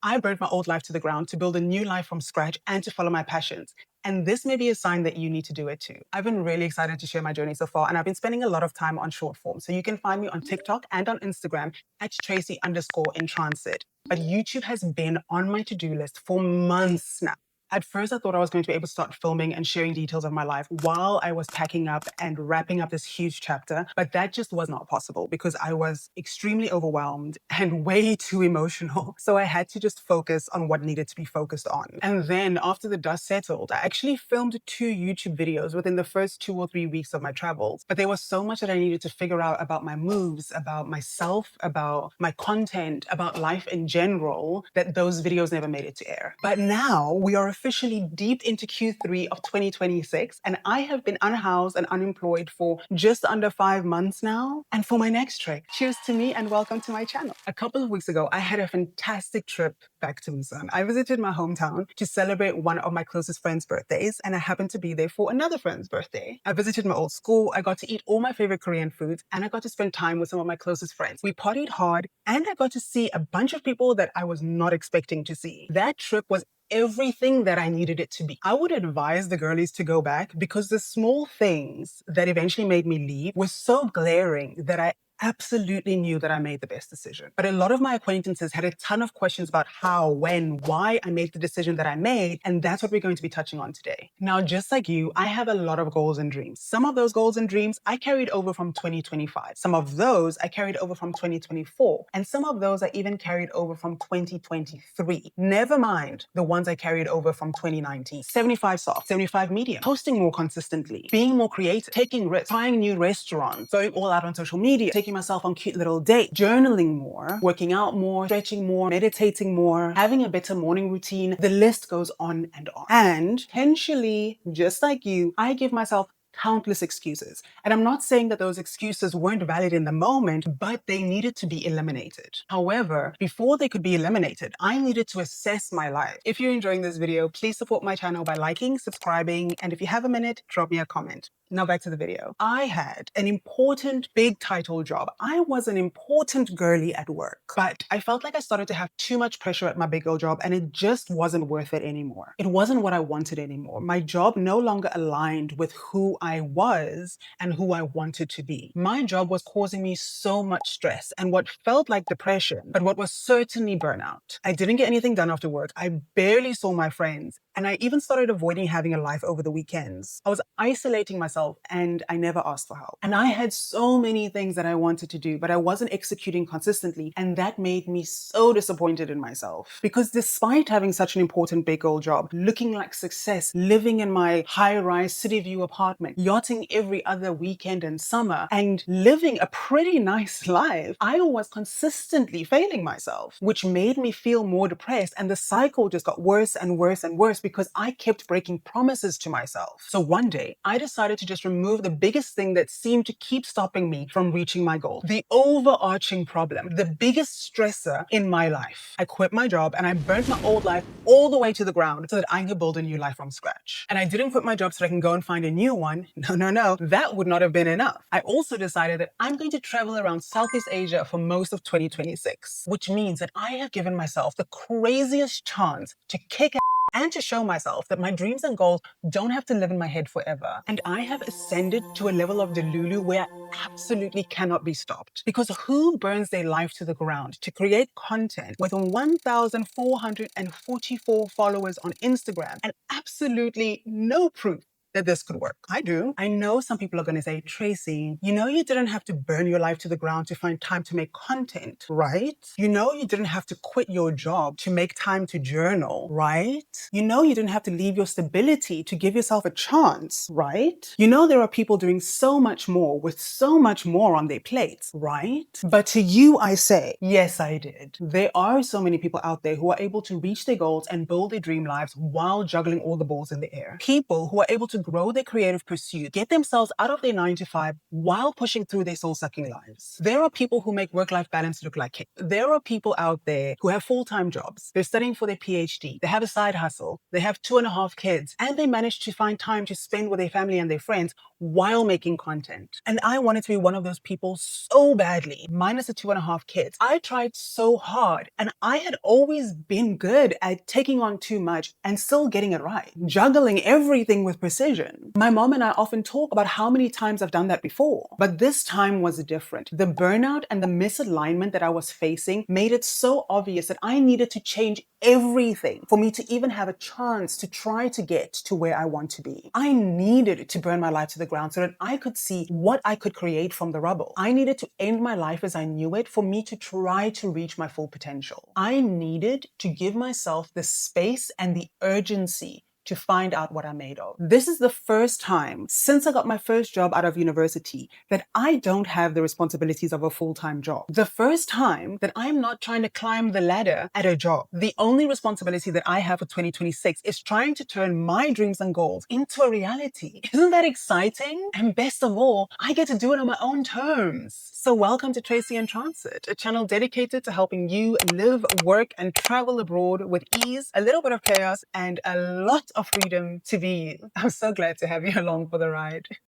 I burned my old life to the ground to build a new life from scratch and to follow my passions. And this may be a sign that you need to do it too. I've been really excited to share my journey so far, and I've been spending a lot of time on short form. So you can find me on TikTok and on Instagram at Tracy_in transit. But YouTube has been on my to-do list for months now. At first, I thought I was going to be able to start filming and sharing details of my life while I was packing up and wrapping up this huge chapter, but that just was not possible because I was extremely overwhelmed and way too emotional. So I had to just focus on what needed to be focused on. And then after the dust settled, I actually filmed 2 YouTube videos within the first 2 or 3 weeks of my travels. But there was so much that I needed to figure out about my moves, about myself, about my content, about life in general, that those videos never made it to air. But now we are officially deep into Q3 of 2026, and I have been unhoused and unemployed for just under 5 months now. And for my next trek, cheers to me and welcome to my channel. A couple of weeks ago, I had a fantastic trip back to Busan. I visited my hometown to celebrate one of my closest friends' birthdays, and I happened to be there for another friend's birthday. I visited my old school, I got to eat all my favorite Korean foods, and I got to spend time with some of my closest friends. We partied hard, and I got to see a bunch of people that I was not expecting to see. That trip was everything that I needed it to be. I would advise the girlies to go back because the small things that eventually made me leave were so glaring that I absolutely knew that I made the best decision. But a lot of my acquaintances had a ton of questions about how, when, why I made the decision that I made, and that's what we're going to be touching on today. Now, just like you, I have a lot of goals and dreams. Some of those goals and dreams I carried over from 2025. Some of those I carried over from 2024. And some of those I even carried over from 2023. Never mind the ones I carried over from 2019. 75 soft, 75 medium, posting more consistently, being more creative, taking risks, trying new restaurants, going all out on social media, taking myself on cute little dates, journaling more, working out more, stretching more, meditating more, having a better morning routine. The list goes on and on. And potentially, just like you, I give myself countless excuses. And I'm not saying that those excuses weren't valid in the moment, but they needed to be eliminated. However, before they could be eliminated, I needed to assess my life. If you're enjoying this video, please support my channel by liking, subscribing, and if you have a minute, drop me a comment. Now back to the video. I had an important big title job. I was an important girly at work, but I felt like I started to have too much pressure at my big girl job and it just wasn't worth it anymore. It wasn't what I wanted anymore. My job no longer aligned with who I was and who I wanted to be. My job was causing me so much stress and what felt like depression, but what was certainly burnout. I didn't get anything done after work. I barely saw my friends. And I even started avoiding having a life over the weekends. I was isolating myself and I never asked for help. And I had so many things that I wanted to do, but I wasn't executing consistently. And that made me so disappointed in myself. Because despite having such an important big girl job, looking like success, living in my high-rise city view apartment, yachting every other weekend and summer, and living a pretty nice life, I was consistently failing myself, which made me feel more depressed. And the cycle just got worse and worse and worse because I kept breaking promises to myself. So one day, I decided to just remove the biggest thing that seemed to keep stopping me from reaching my goal. The overarching problem, the biggest stressor in my life. I quit my job and I burnt my old life all the way to the ground so that I could build a new life from scratch. And I didn't quit my job so I can go and find a new one. No. That would not have been enough. I also decided that I'm going to travel around Southeast Asia for most of 2026, which means that I have given myself the craziest chance to kick and to show myself that my dreams and goals don't have to live in my head forever. And I have ascended to a level of delulu where I absolutely cannot be stopped. Because who burns their life to the ground to create content with 1,444 followers on Instagram and absolutely no proof that this could work? I do. I know some people are going to say, Tracy, you know you didn't have to burn your life to the ground to find time to make content, right? You know you didn't have to quit your job to make time to journal, right? You know you didn't have to leave your stability to give yourself a chance, right? You know there are people doing so much more with so much more on their plates, right? But to you I say, yes I did. There are so many people out there who are able to reach their goals and build their dream lives while juggling all the balls in the air. People who are able to grow their creative pursuit, get themselves out of their 9 to 5 while pushing through their soul-sucking lives. There are people who make work-life balance look like cake. There are people out there who have full-time jobs. They're studying for their PhD. They have a side hustle. They have 2.5 kids, and they manage to find time to spend with their family and their friends while making content. And I wanted to be one of those people so badly, minus the 2.5 kids. I tried so hard, and I had always been good at taking on too much and still getting it right, juggling everything with precision. My mom and I often talk about how many times I've done that before, but this time was different. The burnout and the misalignment that I was facing made it so obvious that I needed to change everything for me to even have a chance to try to get to where I want to be. I needed to burn my life to the ground so that I could see what I could create from the rubble. I needed to end my life as I knew it for me to try to reach my full potential. I needed to give myself the space and the urgency to find out what I'm made of. This is the first time since I got my first job out of university that I don't have the responsibilities of a full-time job. The first time that I'm not trying to climb the ladder at a job. The only responsibility that I have for 2026 is trying to turn my dreams and goals into a reality. Isn't that exciting? And best of all, I get to do it on my own terms. So welcome to Tracy in Transit, a channel dedicated to helping you live, work, and travel abroad with ease, a little bit of chaos, and a lot of freedom to be you. I'm so glad to have you along for the ride.